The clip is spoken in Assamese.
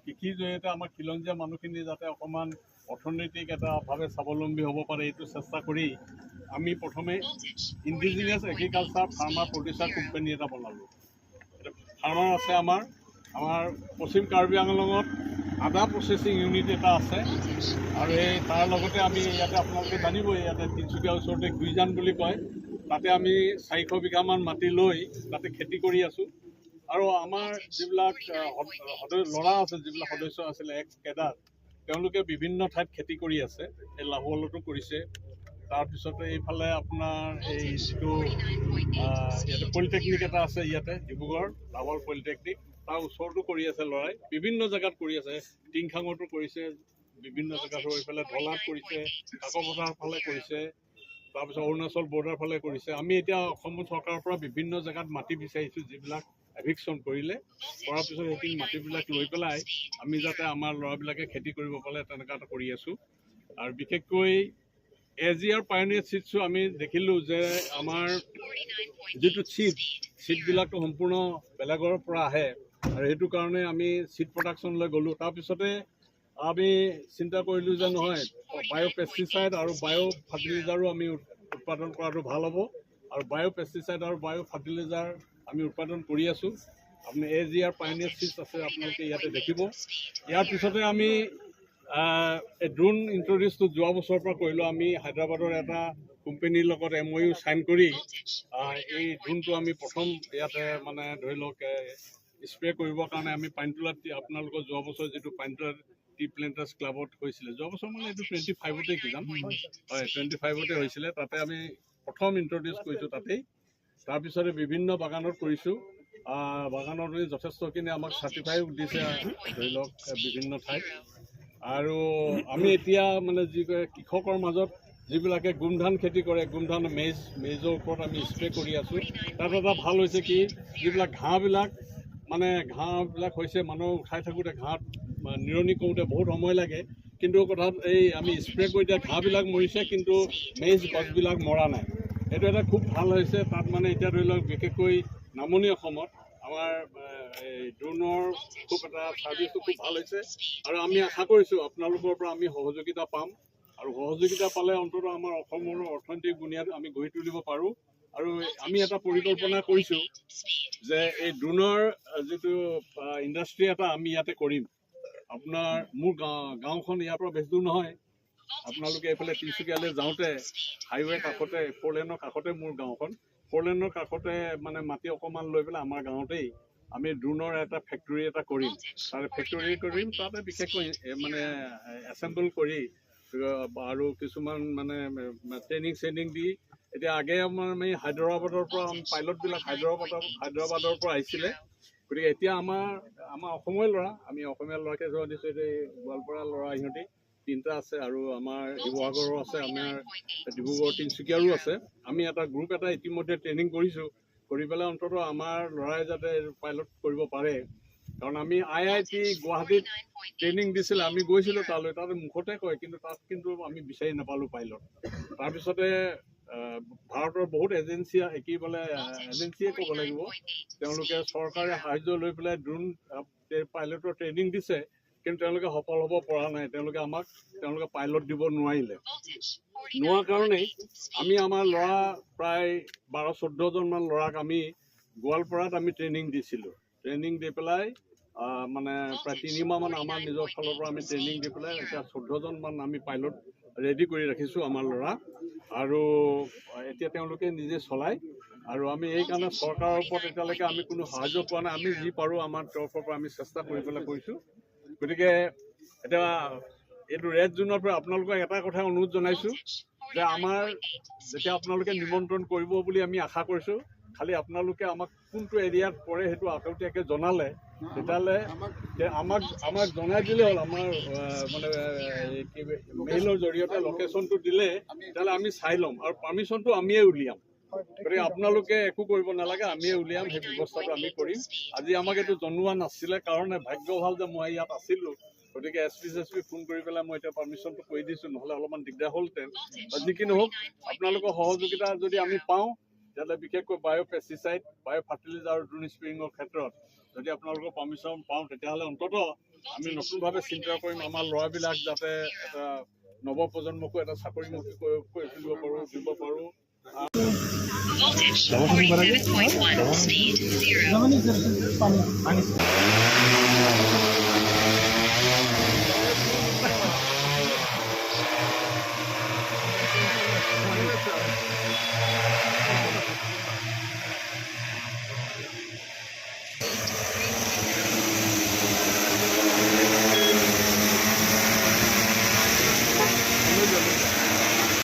কৃষিৰ জৰিয়তে আমাৰ খিলঞ্জীয়া মানুহখিনি যাতে অকণমান অৰ্থনৈতিক এটাভাৱে স্বাৱলম্বী হ'ব পাৰে এইটো চেষ্টা কৰি আমি প্ৰথমে indigenous agriculture farmer producer company এটা বনালোঁ। ফাৰ্মাৰ আছে আমাৰ পশ্চিম কাৰ্বি আংলঙত আদা প্ৰচেছিং ইউনিট এটা আছে আৰু তাৰ লগতে আমি ইয়াতে আপোনালোকে জানিবই ইয়াতে তিনিচুকীয়াৰ ওচৰতে গুইজান বুলি কয়, তাতে আমি 400 বিঘামান মাটি লৈ তাতে খেতি কৰি আছোঁ। আৰু আমাৰ যিবিলাক ল'ৰা আছে, যিবিলাক সদস্য আছিলে এক্স কেডাৰ, তেওঁলোকে বিভিন্ন ঠাইত খেতি কৰি আছে, এই লাহোৱালতো কৰিছে। তাৰপিছতে এইফালে আপোনাৰ এই যিটো ইয়াতে পলিটেকনিক এটা আছে ইয়াতে ডিব্ৰুগড় লাহোৱাল পলিটেকনিক, তাৰ ওচৰতো কৰি আছে ল'ৰাই, বিভিন্ন জেগাত কৰি আছে, টিংখাঙতো কৰিছে, বিভিন্ন জেগাত এইফালে ঢলাত কৰিছে, কাকপথাৰ ফালে কৰিছে, তাৰপিছত অৰুণাচল বৰ্ডাৰ ফালে কৰিছে। আমি এতিয়া অসম চৰকাৰৰ পৰা বিভিন্ন জেগাত মাটি বিচাৰিছোঁ, যিবিলাক এভিকশ্যন কৰাৰ পিছত সেইখিনি মাটিবিলাক লৈ পেলাই আমি যাতে আমাৰ ল'ৰাবিলাকে খেতি কৰিব পাৰে তেনেকুৱা এটা কৰি আছোঁ। আৰু বিশেষকৈ এজিআৰ পায়নিয়াৰ চিডছো আমি দেখিলোঁ যে আমাৰ যিটো চিডবিলাকতো সম্পূৰ্ণ বেলেগৰ পৰা আহে আৰু সেইটো কাৰণে আমি চিড প্ৰডাকশ্যনলৈ গ'লোঁ। তাৰপিছতে আমি চিন্তা কৰিলোঁ যে নহয়, বায়' পেষ্টিচাইড আৰু বায়' ফাৰ্টিলাইজাৰো আমি উৎপাদন কৰাটো ভাল হ'ব আৰু বায়' পেষ্টিচাইড আৰু বায়' ফাৰ্টিলাইজাৰ আমি উৎপাদন কৰি আছোঁ। আপুনি এজিআৰ পায়নিয়াৰ চিডছ আছে, আপোনালোকে ইয়াতে দেখিব। ইয়াৰ পিছতে আমি এই ড্ৰোন ইণ্ট্ৰডিউচটো যোৱা বছৰৰ পৰা কৰিলোঁ। আমি হায়দৰাবাদৰ এটা কোম্পানীৰ লগত MOU চাইন কৰি এই ড্ৰোনটো আমি প্ৰথম ইয়াতে মানে ধৰি লওক স্প্ৰে কৰিবৰ কাৰণে আমি পানীতোলাত আপোনালোকৰ যোৱা বছৰ যিটো পানীতোলা টি প্লেণ্টাৰ্ছ ক্লাবত হৈছিলে, যোৱা বছৰ মানে এইটো 25তে কিজান হয়, 25তে হৈছিলে, তাতে আমি প্ৰথম ইণ্ট্ৰডিউচ কৰিছোঁ তাতেই। তাৰপিছতে বিভিন্ন বাগানত কৰিছোঁ, বাগানত যথেষ্টখিনি আমাক চাৰ্টিফাইও দিছে ধৰি লওক বিভিন্ন ঠাইত। আৰু আমি এতিয়া মানে যি কৃষকৰ মাজত যিবিলাকে গোমধান খেতি কৰে, গোমধান মেজৰ ওপৰত আমি স্প্ৰে কৰি আছোঁ। তাত এটা ভাল হৈছে কি, যিবিলাক ঘাঁহবিলাক হৈছে মানুহ উঠাই থাকোঁতে ঘাঁহ নিৰণি কৰোঁতে বহুত সময় লাগে, কিন্তু কথাত এই আমি স্প্ৰে কৰি দিয়া ঘাঁহবিলাক মৰিছে, কিন্তু মেজ গছবিলাক মৰা নাই। এইটো এটা খুব ভাল হৈছে। তাত মানে এতিয়া ধৰি লওক বিশেষকৈ নামনি অসমত আমাৰ এই ড্ৰোনৰ খুব এটা ছাৰ্ভিচটো খুব ভাল হৈছে আৰু আমি আশা কৰিছোঁ আপোনালোকৰ পৰা আমি সহযোগিতা পাম আৰু সহযোগিতা পালে অন্ততঃ আমাৰ অসমৰ অৰ্থনৈতিক বুনিয়াদ আমি গঢ়ি তুলিব পাৰোঁ। আৰু আমি এটা পৰিকল্পনা কৰিছোঁ যে এই ড্ৰোনৰ যিটো ইণ্ডাষ্ট্ৰি এটা আমি ইয়াতে কৰিম। আপোনাৰ মোৰ গাঁওখন ইয়াৰ পৰা বেছি দূৰ নহয়, আপোনালোকে এইফালে তিনিচুকীয়ালৈ যাওঁতে হাইৱে কাষতে 4 লেনৰ কাষতে মোৰ গাঁওখন, 4 লেনৰ কাষতে মানে মাটি অকণমান লৈ পেলাই আমাৰ গাঁৱতেই আমি ড্ৰোনৰ এটা ফেক্টৰী এটা কৰিম। তাতে বিশেষকৈ মানে এছেম্বল কৰি আৰু কিছুমান মানে ট্ৰেইনিং দি এতিয়া আমি হায়দৰাবাদৰ পৰা পাইলটবিলাক হায়দৰাবাদৰ পৰা আহিছিলে, গতিকে এতিয়া আমাৰ অসমীয়া ল'ৰা, আমি অসমীয়া ল'ৰাকে যোৱা দিছোঁ। এতিয়া গোৱালপাৰা ল'ৰা ইহঁতি 3টা আছে আৰু আমাৰ শিৱসাগৰো আছে, আমাৰ ডিব্ৰুগড় তিনিচুকীয়াৰো আছে। আমি এটা গ্ৰুপ এটা ইতিমধ্যে ট্ৰেইনিং কৰিছোঁ, কৰি পেলাই অন্ততঃ আমাৰ ল'ৰাই যাতে পাইলট কৰিব পাৰে। কাৰণ আমি IIT গুৱাহাটীত ট্ৰেইনিং দিছিলে, আমি গৈছিলোঁ তালৈ, তাতে মুখতে কয়, কিন্তু তাত কিন্তু আমি বিচাৰি নাপালোঁ পাইলট। তাৰপিছতে ভাৰতৰ বহুত এজেঞ্চিয়ে ক'ব লাগিব, তেওঁলোকে চৰকাৰে সাহাৰ্য লৈ পেলাই ড্ৰোন পাইলটৰ ট্ৰেইনিং দিছে, কিন্তু তেওঁলোকে সফল হ'ব পৰা নাই। তেওঁলোকে পাইলট দিব নোৱাৰাৰ কাৰণেই আমি আমাৰ ল'ৰা প্ৰায় 12-14জনমান ল'ৰাক আমি গোৱালপাৰাত আমি ট্ৰেইনিং দিছিলোঁ। ট্ৰেইনিং দি পেলাই মানে প্ৰায় 3 মাহমান আমাৰ নিজৰ ফালৰ পৰা আমি ট্ৰেইনিং দি পেলাই এতিয়া 14জনমান আমি পাইলট ৰেডি কৰি ৰাখিছোঁ আমাৰ ল'ৰা, আৰু এতিয়া তেওঁলোকে নিজে চলায়। আৰু আমি এইকাৰণে চৰকাৰৰ ওপৰত এতিয়ালৈকে আমি কোনো সাহাৰ্য পোৱা নাই, আমি যি পাৰোঁ আমাৰ তৰফৰ পৰা আমি চেষ্টা কৰি পেলাই কৰিছোঁ। গতিকে এতিয়া এইটো ৰেড জোনৰ পৰা আপোনালোকক এটা কথা অনুৰোধ জনাইছোঁ যে আমাৰ যেতিয়া আপোনালোকে নিমন্ত্ৰণ কৰিব বুলি আমি আশা কৰিছোঁ, খালি আপোনালোকে আমাক কোনটো এৰিয়াত পৰে সেইটো আগতীয়াকৈ জনালে তেতিয়াহ'লে আমাক জনাই দিলে হ'ল। আমাৰ মানে মেইলৰ জৰিয়তে লোকেশ্যনটো দিলে তেতিয়াহ'লে আমি চাই ল'ম আৰু পাৰ্মিশ্যনটো আমিয়ে উলিয়াম। গতিকে আপোনালোকে একো কৰিব নালাগে, আমিয়ে উলিয়াম, সেই ব্যৱস্থাটো আমি কৰিম। আজি আমাক এইটো জনোৱা নাছিলে কাৰণে ভাগ্য ভাল যে মই ইয়াত আছিলোঁ, গতিকে SP ফোন কৰি পেলাই মই এতিয়া পাৰ্মিশ্যনটো কৰি দিছোঁ, নহ'লে অলপমান দিগদাৰ হ'লহেঁতেন। যি কি নহওক, আপোনালোকৰ সহযোগিতা যদি আমি পাওঁ তেতিয়াহ'লে বিশেষকৈ বায়' পেষ্টিচাইড, বায়' ফাৰ্টিলাইজাৰ আৰু ড্ৰোন স্প্ৰেয়িঙৰ ক্ষেত্ৰত যদি আপোনালোকৰ পাৰ্মিশ্যন পাওঁ তেতিয়াহ'লে অন্ততঃ আমি নতুনভাৱে চিন্তা কৰিম আমাৰ ল'ৰাবিলাক যাতে এটা নৱপ্ৰজন্মকো এটা চাকৰিমুখী কৰি দিব পাৰোঁ Voltage 47.1, speed 0.